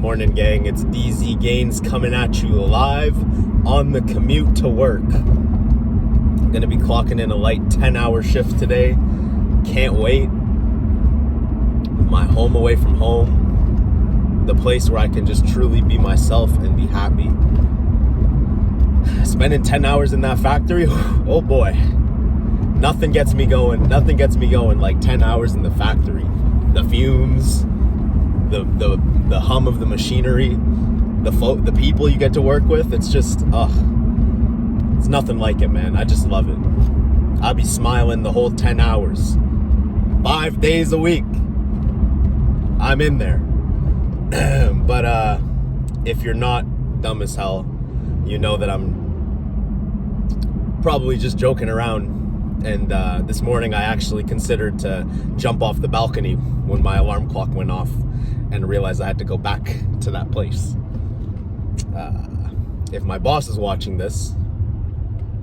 Morning, gang. It's DZ Gaines coming at you live on the commute to work. I'm gonna be clocking in a light 10-hour shift today. Can't wait. My home away from home. The place where I can just truly be myself and be happy. Spending 10 hours in that factory, oh boy. Nothing gets me going like 10 hours in the factory. The fumes, the hum of the machinery, the people you get to work with. It's just, it's nothing like it, man. I just love it. I'll be smiling the whole 10 hours. 5 days a week. I'm in there. But if you're not dumb as hell, you know that I'm probably just joking around. And this morning I actually considered to jump off the balcony when my alarm clock went off and realized I had to go back to that place. If my boss is watching this,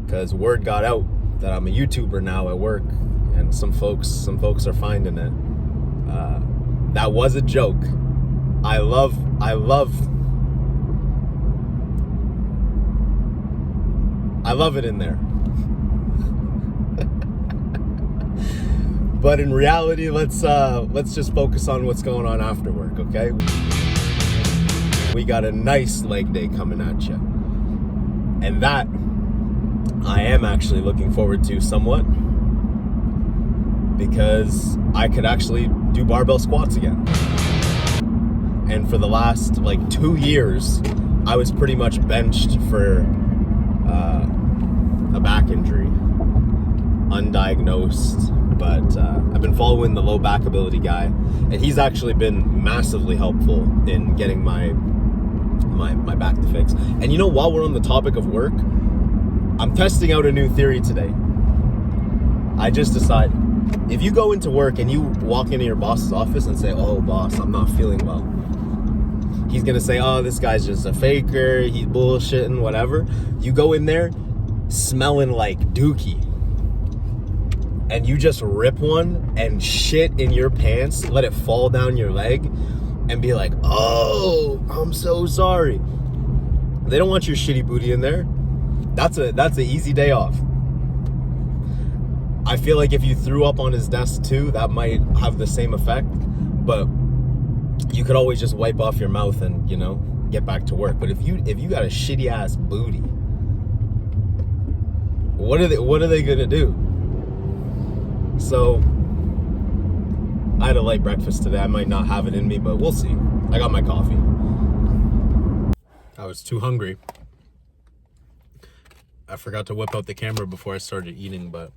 because word got out that I'm a YouTuber now at work, and some folks are finding it. That was a joke. I love it in there. But in reality, let's just focus on what's going on after work, okay? We got a nice leg day coming at you. And that I am actually looking forward to somewhat, because I could actually do barbell squats again. And for the last 2 years, I was pretty much benched for a back injury, undiagnosed. But I've been following the low back ability guy, and he's actually been massively helpful in getting my back to fix. And you know, while we're on the topic of work, I'm testing out a new theory today. I just decided, if you go into work and you walk into your boss's office and say, "Oh, boss, I'm not feeling well," he's gonna say, "Oh, this guy's just a faker, he's bullshitting, whatever." You go in there smelling like dookie, and you just rip one and shit in your pants, let it fall down your leg, and be like, "Oh, I'm so sorry." They don't want your shitty booty in there. That's an easy day off. I feel like if you threw up on his desk too, that might have the same effect, but you could always just wipe off your mouth and, get back to work. But if you got a shitty ass booty, what are they gonna do? So I had a light breakfast today. I might not have it in me, but we'll see. I got my coffee. I was too hungry. I forgot to whip out the camera before I started eating, but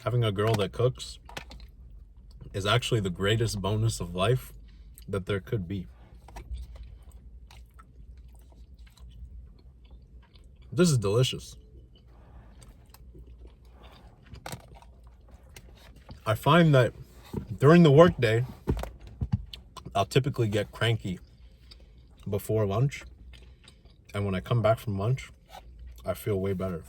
having a girl that cooks is actually the greatest bonus of life that there could be. This is delicious. I find that during the workday, I'll typically get cranky before lunch. And when I come back from lunch, I feel way better.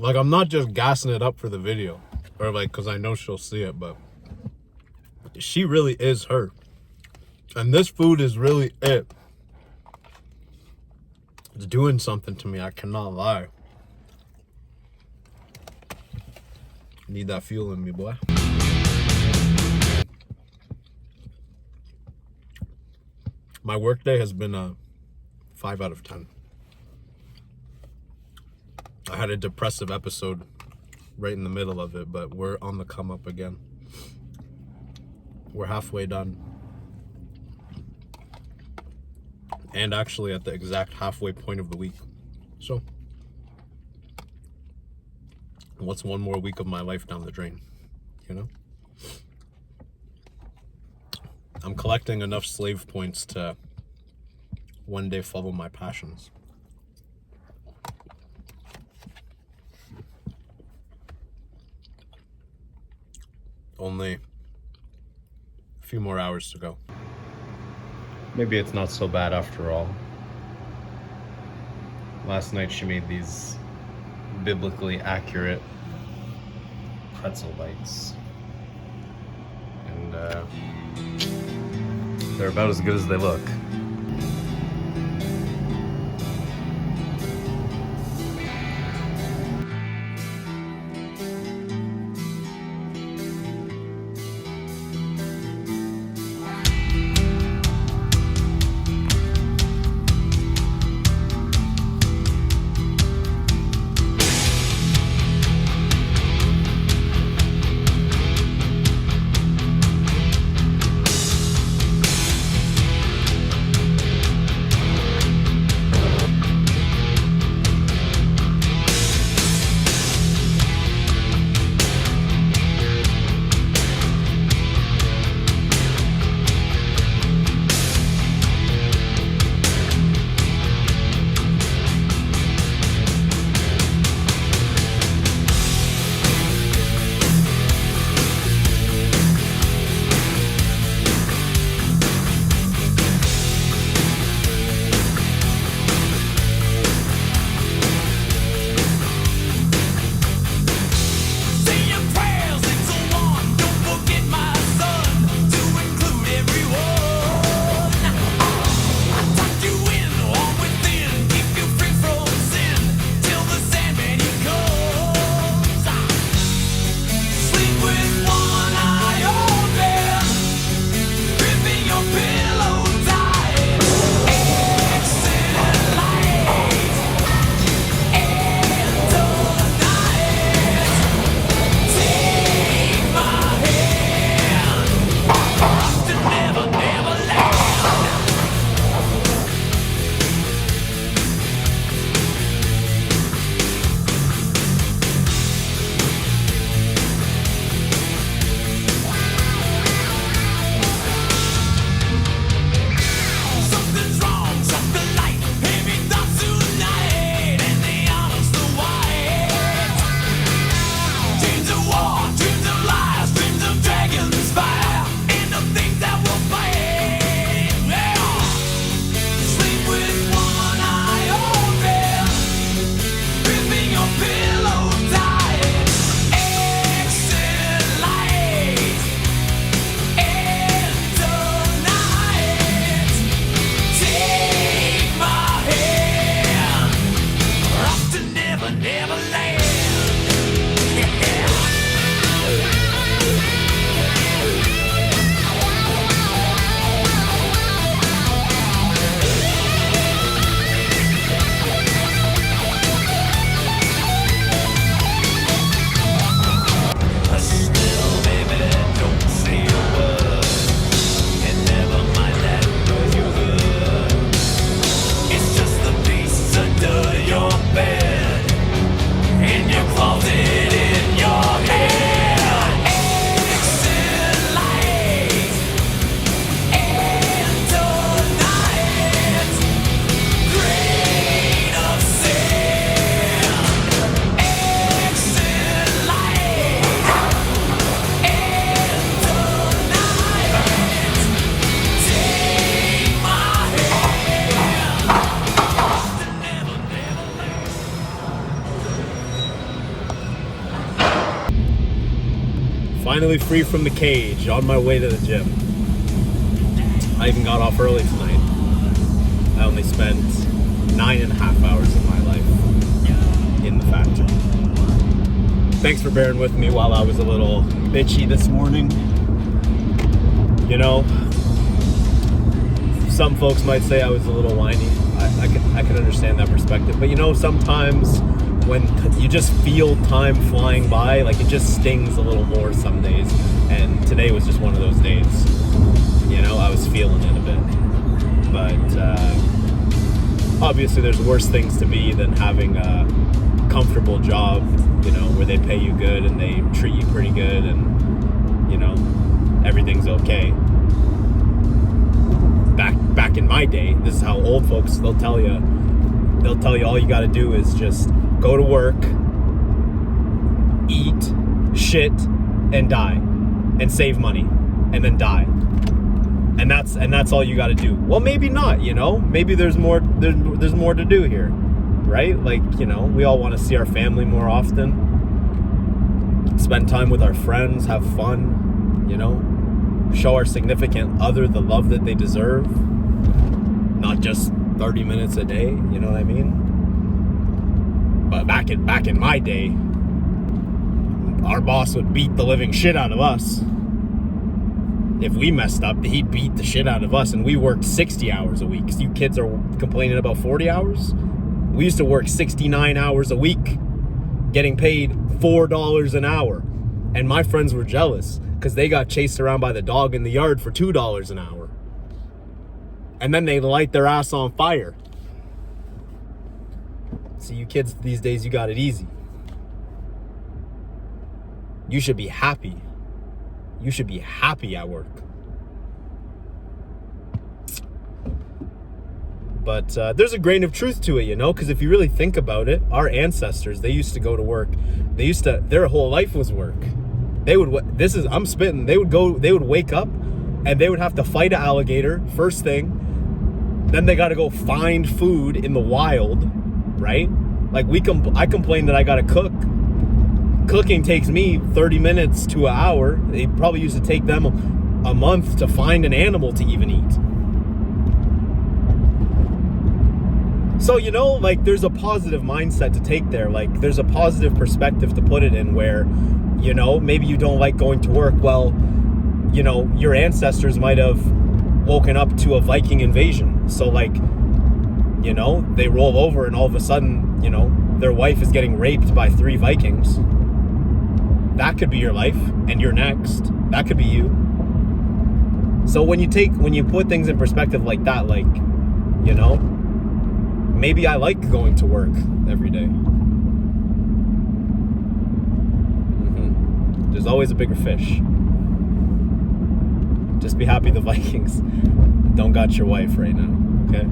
I'm not just gassing it up for the video, or because I know she'll see it, but she really is her. And this food is really it. It's doing something to me, I cannot lie. Need that fuel in me, boy. My workday has been a 5 out of 10. I had a depressive episode right in the middle of it, but we're on the come up again. We're halfway done. And actually at the exact halfway point of the week. So, what's one more week of my life down the drain? I'm collecting enough slave points to one day follow my passions. Only few more hours to go. Maybe it's not so bad after all. Last night she made these biblically accurate pretzel bites. And they're about as good as they look. Finally free from the cage, on my way to the gym. I even got off early tonight. I only spent 9.5 hours of my life in the factory. Thanks for bearing with me while I was a little bitchy this morning. You know, some folks might say I was a little whiny. I can understand that perspective. But you know, sometimes when you just feel time flying by, like it just stings a little more some days. And today was just one of those days. You know, I was feeling it a bit. But obviously there's worse things to be than having a comfortable job, you know, where they pay you good and they treat you pretty good and, you know, everything's okay. Back in my day, this is how old folks, they'll tell you all you got to do is just go to work, eat, shit, and die, and save money, and then die. And that's all you got to do. Well, maybe not, you know. Maybe there's more to do here, right? Like, you know, we all want to see our family more often, spend time with our friends, have fun, you know, show our significant other the love that they deserve, not just 30 minutes a day, you know what I mean? But back in my day, our boss would beat the living shit out of us. If we messed up, he'd beat the shit out of us, and we worked 60 hours a week. You kids are complaining about 40 hours? We used to work 69 hours a week, getting paid $4 an hour. And my friends were jealous because they got chased around by the dog in the yard for $2 an hour. And then they light their ass on fire. See, you kids these days, you got it easy. You should be happy. You should be happy at work. But there's a grain of truth to it, you know, because if you really think about it, our ancestors, they used to go to work. Their whole life was work. They would wake up and they would have to fight an alligator first thing. Then they got to go find food in the wild, right? Like I complain that I got to cook. Cooking takes me 30 minutes to an hour. They probably used to take them a month to find an animal to even eat. So, you know, like, there's a positive mindset to take there. Like, there's a positive perspective to put it in where, you know, maybe you don't like going to work. Well, you know, your ancestors might have woken up to a Viking invasion. So, like, you know, they roll over and all of a sudden, you know, their wife is getting raped by 3 Vikings. That could be your life, and you're next. That could be you. So when you put things in perspective like that, like, you know, maybe I like going to work every day. There's always a bigger fish. Just be happy the Vikings don't got your wife right now, okay?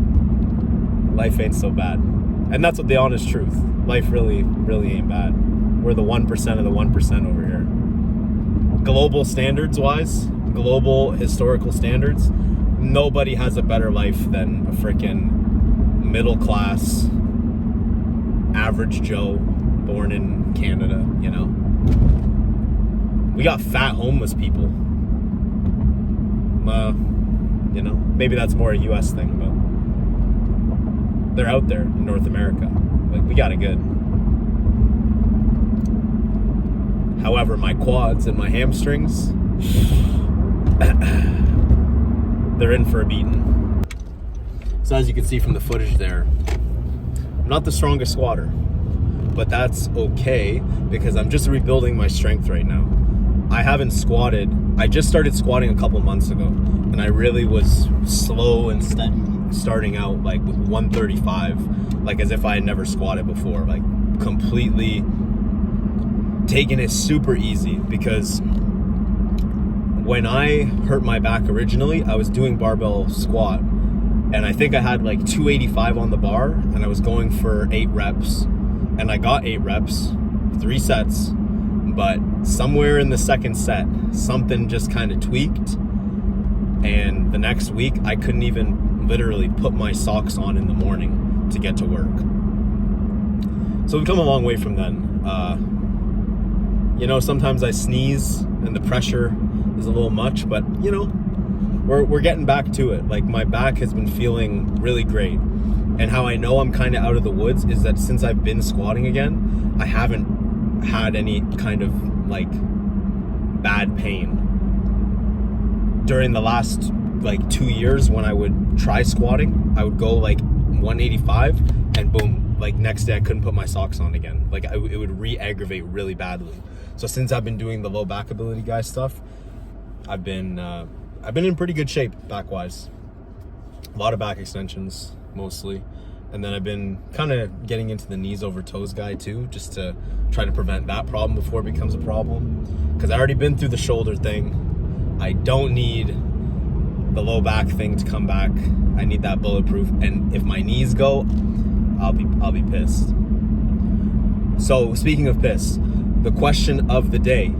Life ain't so bad. And that's what the honest truth. Life really, really ain't bad. We're the 1% of the 1% over here. Global standards wise, global historical standards, nobody has a better life than a freaking middle class, average Joe born in Canada, you know? We got fat homeless people. You know, maybe that's more a US thing, but they're out there in North America. Like, we got it good. However, my quads and my hamstrings, they're in for a beating. So as you can see from the footage there, I'm not the strongest squatter, but that's okay because I'm just rebuilding my strength right now. I haven't squatted. I just started squatting a couple months ago, and I really was slow and steady, starting out like with 135, like as if I had never squatted before, like completely taking it super easy. Because when I hurt my back originally, I was doing barbell squat, and I think I had like 285 on the bar, and I was going for 8 reps, and I got 8 reps, 3 sets. But somewhere in the second set, something just kind of tweaked. And the next week, I couldn't even literally put my socks on in the morning to get to work. So we've come a long way from then. You know, sometimes I sneeze and the pressure is a little much, but you know, we're getting back to it. Like, my back has been feeling really great. And how I know I'm kind of out of the woods is that since I've been squatting again, I haven't had any kind of like bad pain. During the last like 2 years, when I would try squatting, I would go like 185 and boom, like next day I couldn't put my socks on again. Like it would re-aggravate really badly. So since I've been doing the low back ability guy stuff, I've been in pretty good shape back wise. A lot of back extensions mostly. And then I've been kind of getting into the knees over toes guy too, just to try to prevent that problem before it becomes a problem. Because I already been through the shoulder thing. I don't need the low back thing to come back. I need that bulletproof. And if my knees go, I'll be pissed. So speaking of pissed, the question of the day: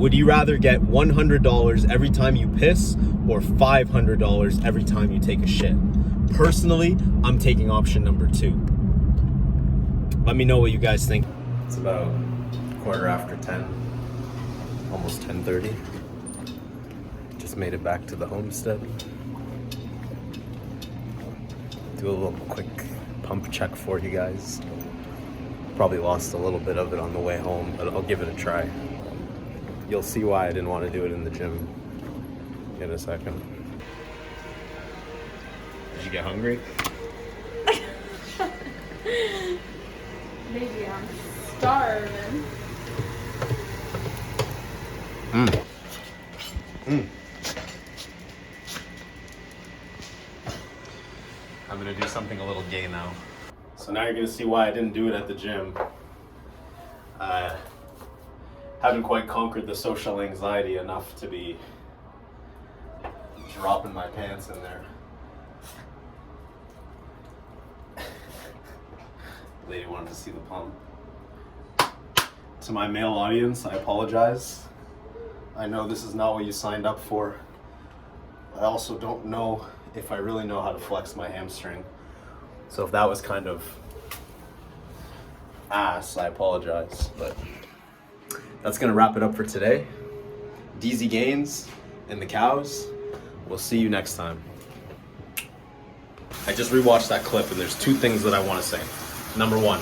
Would you rather get $100 every time you piss or $500 every time you take a shit? Personally, I'm taking option number 2. Let me know what you guys think. It's about 10:15, almost 10:30. Just made it back to the homestead. Do a little quick pump check for you guys. Probably lost a little bit of it on the way home, but I'll give it a try. You'll see why I didn't want to do it in the gym in a second. Did you get hungry? Maybe I'm starving. I'm gonna do something a little gay now. So now you're gonna see why I didn't do it at the gym. I haven't quite conquered the social anxiety enough to be dropping my pants in there. Lady wanted to see the pump. To my male audience, I apologize. I know this is not what you signed up for. I also don't know if I really know how to flex my hamstring. So if that was kind of ass, I apologize. But that's gonna wrap it up for today. DZ Gains and the cows. We'll see you next time. I just rewatched that clip and there's 2 things that I want to say. Number 1,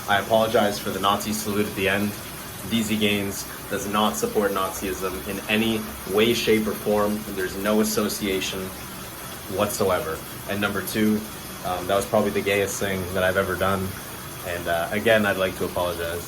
I apologize for the Nazi salute at the end. DZ Gains does not support Nazism in any way, shape, or form. There's no association whatsoever. And number 2, that was probably the gayest thing that I've ever done. And again, I'd like to apologize.